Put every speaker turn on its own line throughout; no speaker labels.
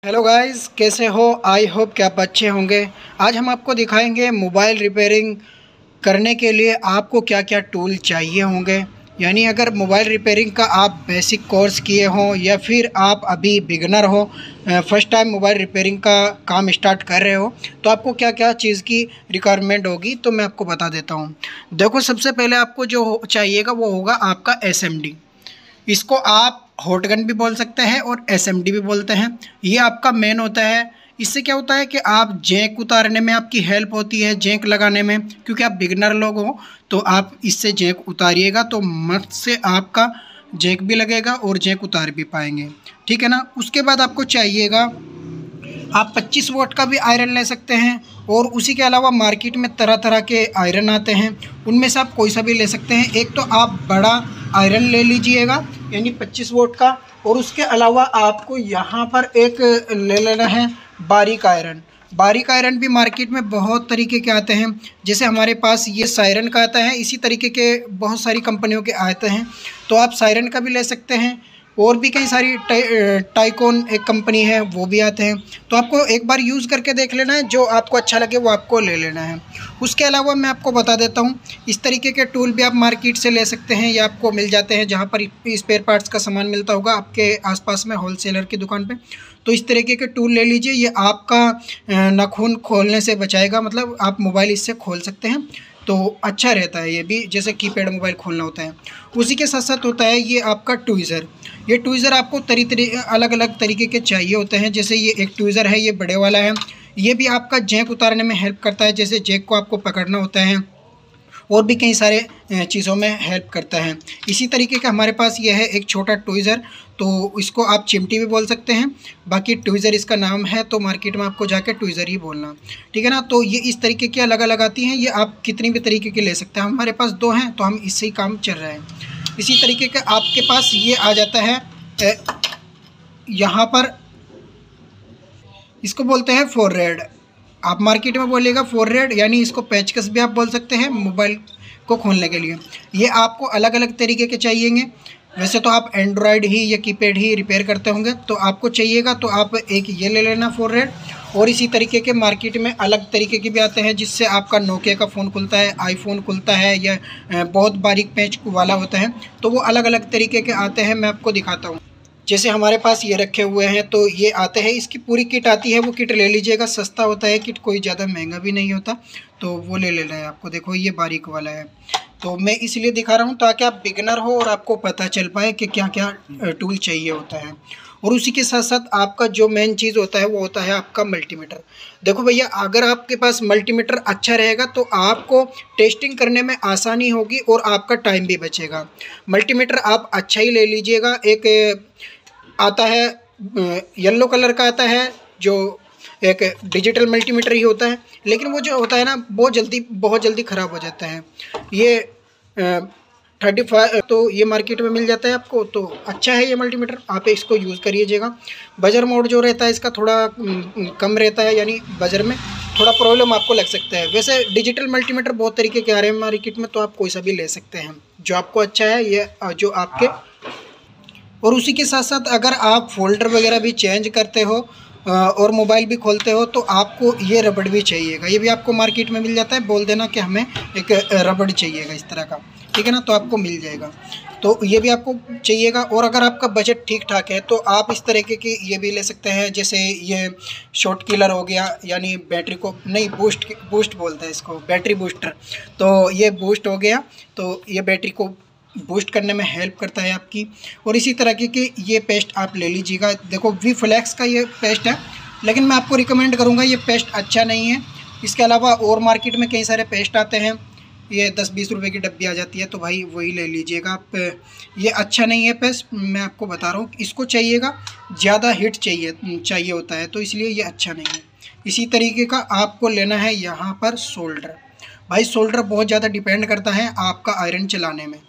Hello guys, कैसे हो? I hope कि आप अच्छे होंगे। आज हम आपको दिखाएंगे मोबाइल रिपेयरिंग करने के लिए आपको क्या क्या टूल चाहिए होंगे। यानी अगर मोबाइल रिपेयरिंग का आप बेसिक कोर्स किए हों या फिर आप अभी बिगनर हो, फर्स्ट टाइम मोबाइल रिपेयरिंग का काम स्टार्ट कर रहे हो, तो आपको क्या क्या चीज़ की रिक्वायरमेंट होगी तो मैं आपको बता देता हूँ। देखो, सबसे पहले आपको जो चाहिएगा वो होगा आपका SMD। इसको आप हॉटगन भी बोल सकते हैं और SMD भी बोलते हैं। ये आपका मेन होता है। इससे क्या होता है कि आप जैक उतारने में आपकी हेल्प होती है, जैक लगाने में, क्योंकि आप बिगनर लोग हो तो आप इससे जैक उतारिएगा तो मस्त से आपका जैक भी लगेगा और जैक उतार भी पाएंगे। ठीक है ना। उसके बाद आपको चाहिएगा, आप 25 वोट का भी आयरन ले सकते हैं और उसी के अलावा मार्केट में तरह तरह के आयरन आते हैं, उनमें से आप कोई सा भी ले सकते हैं। एक तो आप बड़ा आयरन ले लीजिएगा यानी 25 वोट का, और उसके अलावा आपको यहाँ पर एक ले लेना है बारीक आयरन। बारीक आयरन भी मार्केट में बहुत तरीके के आते हैं, जैसे हमारे पास ये सायरन का आता है, इसी तरीके के बहुत सारी कंपनियों के आते हैं, तो आप सायरन का भी ले सकते हैं। और भी कई सारी टाइकोन एक कंपनी है, वो भी आते हैं। तो आपको एक बार यूज़ करके देख लेना है, जो आपको अच्छा लगे वो आपको ले लेना है। उसके अलावा मैं आपको बता देता हूँ, इस तरीके के टूल भी आप मार्केट से ले सकते हैं या आपको मिल जाते हैं जहाँ पर स्पेयर पार्ट्स का सामान मिलता होगा आपके आसपास में होलसेलर की दुकान पे। तो इस तरीके के टूल ले लीजिए, ये आपका नाखून खोलने से बचाएगा, मतलब आप मोबाइल इससे खोल सकते हैं तो अच्छा रहता है। ये भी जैसे कीपैड मोबाइल खोलना होता है। उसी के साथ साथ होता है ये आपका ट्वीज़र। ये ट्वीज़र आपको अलग अलग तरीके के चाहिए होते हैं। जैसे ये एक ट्वीज़र है, ये बड़े वाला है, ये भी आपका जैक उतारने में हेल्प करता है। जैसे जैक को आपको पकड़ना होता है और भी कई सारे चीज़ों में हेल्प करता है। इसी तरीके का हमारे पास ये है एक छोटा ट्वीज़र, तो इसको आप चिमटी भी बोल सकते हैं, बाकी ट्वीज़र इसका नाम है, तो मार्केट में आपको जाके ट्वीज़र ही बोलना। ठीक है ना। तो ये इस तरीके की अलग अलग आती हैं, ये आप कितनी भी तरीके की ले सकते हैं। हमारे पास 2 हैं तो हम इससे ही काम चल रहा है। इसी तरीके का आपके पास ये आ जाता है, यहाँ पर इसको बोलते हैं फोरहेड। आप मार्केट में बोलिएगा फोरहेड, यानी इसको पेचकस भी आप बोल सकते हैं मोबाइल को खोलने के लिए। ये आपको अलग अलग तरीके के चाहिएंगे। वैसे तो आप एंड्रॉयड ही या कीपैड ही रिपेयर करते होंगे, तो आपको चाहिएगा तो आप एक ये ले लेना फोरहेड। और इसी तरीके के मार्केट में अलग तरीके के भी आते हैं, जिससे आपका नोकिया का फ़ोन खुलता है, आईफोन खुलता है, या बहुत बारीक पेंच वाला होता है। तो वो अलग अलग तरीके के आते हैं, मैं आपको दिखाता हूँ। जैसे हमारे पास ये रखे हुए हैं तो ये आते हैं, इसकी पूरी किट आती है, वो किट ले लीजिएगा, सस्ता होता है किट, कोई ज़्यादा महंगा भी नहीं होता, तो वो ले लेना है आपको। देखो ये बारीक वाला है, तो मैं इसलिए दिखा रहा हूँ ताकि आप बिगनर हो और आपको पता चल पाए कि क्या क्या टूल चाहिए होता है। और उसी के साथ साथ आपका जो मेन चीज़ होता है वो होता है आपका मल्टीमीटर। देखो भैया, अगर आपके पास मल्टीमीटर अच्छा रहेगा तो आपको टेस्टिंग करने में आसानी होगी और आपका टाइम भी बचेगा। मल्टीमीटर आप अच्छा ही ले लीजिएगा। एक आता है येलो कलर का आता है, जो एक डिजिटल मल्टीमीटर ही होता है, लेकिन वो जो होता है ना बहुत जल्दी ख़राब हो जाता है। ये 35 तो ये मार्केट में मिल जाता है आपको, तो अच्छा है ये मल्टीमीटर, आप इसको यूज़ करिएगा। बजर मोड जो रहता है इसका थोड़ा कम रहता है, यानी बजर में थोड़ा प्रॉब्लम आपको लग सकता है। वैसे डिजिटल मल्टीमीटर बहुत तरीके के आ रहे हैं मार्केट में, तो आप कोई सा भी ले सकते हैं जो आपको अच्छा है, ये जो आपके। और उसी के साथ साथ अगर आप फोल्डर वगैरह भी चेंज करते हो और मोबाइल भी खोलते हो, तो आपको ये रबड़ भी चाहिएगा। ये भी आपको मार्केट में मिल जाता है, बोल देना कि हमें एक रबड़ चाहिएगा इस तरह का, ठीक है ना, तो आपको मिल जाएगा। तो ये भी आपको चाहिएगा। और अगर आपका बजट ठीक ठाक है तो आप इस तरीके की ये भी ले सकते हैं, जैसे ये शॉट किलर हो गया, यानी बैटरी को नहीं, बूस्ट बोलते हैं इसको, बैटरी बूस्टर। तो ये बूस्ट हो गया, तो ये बैटरी को बूस्ट करने में हेल्प करता है आपकी। और इसी तरह की ये पेस्ट आप ले लीजिएगा। देखो वी फ्लैक्स का ये पेस्ट है, लेकिन मैं आपको रिकमेंड करूँगा, ये पेस्ट अच्छा नहीं है। इसके अलावा और मार्केट में कई सारे पेस्ट आते हैं, ये 10-20 रुपए की डब्बी आ जाती है, तो भाई वही ले लीजिएगा आप। ये अच्छा नहीं है पेस्ट, मैं आपको बता रहा हूँ। इसको चाहिएगा, ज़्यादा हिट चाहिए होता है, तो इसलिए ये अच्छा नहीं है। इसी तरीके का आपको लेना है यहाँ पर सोल्डर। भाई सोल्डर बहुत ज़्यादा डिपेंड करता है आपका आयरन चलाने में।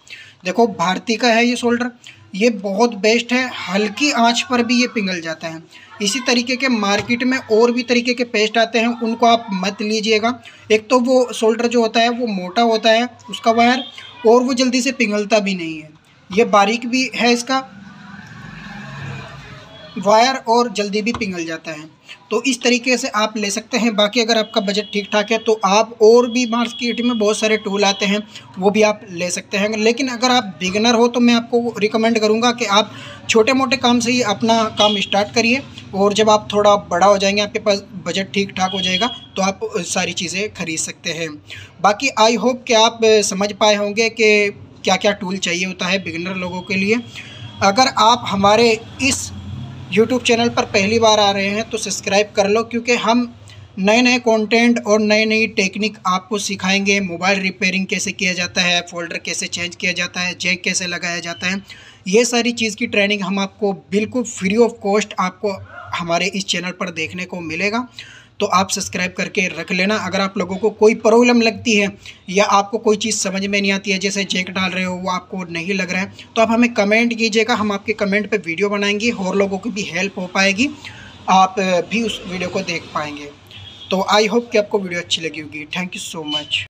देखो भारती का है ये सोल्डर, ये बहुत बेस्ट है, हल्की आंच पर भी ये पिघल जाता है। इसी तरीके के मार्केट में और भी तरीके के पेस्ट आते हैं, उनको आप मत लीजिएगा। एक तो वो सोल्डर जो होता है वो मोटा होता है उसका वायर, और वो जल्दी से पिघलता भी नहीं है। ये बारीक भी है इसका, वायर और जल्दी भी पिघल जाता है। तो इस तरीके से आप ले सकते हैं। बाकी अगर आपका बजट ठीक ठाक है तो आप और भी मार्केट में बहुत सारे टूल आते हैं, वो भी आप ले सकते हैं। लेकिन अगर आप बिगिनर हो तो मैं आपको रिकमेंड करूंगा कि आप छोटे मोटे काम से ही अपना काम स्टार्ट करिए, और जब आप थोड़ा बड़ा हो जाएंगे, आपके पास बजट ठीक ठाक हो जाएगा, तो आप सारी चीज़ें खरीद सकते हैं। बाकी आई होप कि आप समझ पाए होंगे कि क्या क्या टूल चाहिए होता है बिगिनर लोगों के लिए। अगर आप हमारे इस यूट्यूब चैनल पर पहली बार आ रहे हैं तो सब्सक्राइब कर लो, क्योंकि हम नए नए कंटेंट और नई नई टेक्निक आपको सिखाएंगे। मोबाइल रिपेयरिंग कैसे किया जाता है, फ़ोल्डर कैसे चेंज किया जाता है, जैक कैसे लगाया जाता है, ये सारी चीज़ की ट्रेनिंग हम आपको बिल्कुल फ्री ऑफ कॉस्ट आपको हमारे इस चैनल पर देखने को मिलेगा। तो आप सब्सक्राइब करके रख लेना। अगर आप लोगों को कोई प्रॉब्लम लगती है या आपको कोई चीज़ समझ में नहीं आती है, जैसे जैक डाल रहे हो वो आपको नहीं लग रहा है, तो आप हमें कमेंट कीजिएगा, हम आपके कमेंट पे वीडियो बनाएंगे और लोगों की भी हेल्प हो पाएगी, आप भी उस वीडियो को देख पाएंगे। तो आई होप कि आपको वीडियो अच्छी लगी होगी। Thank you so much.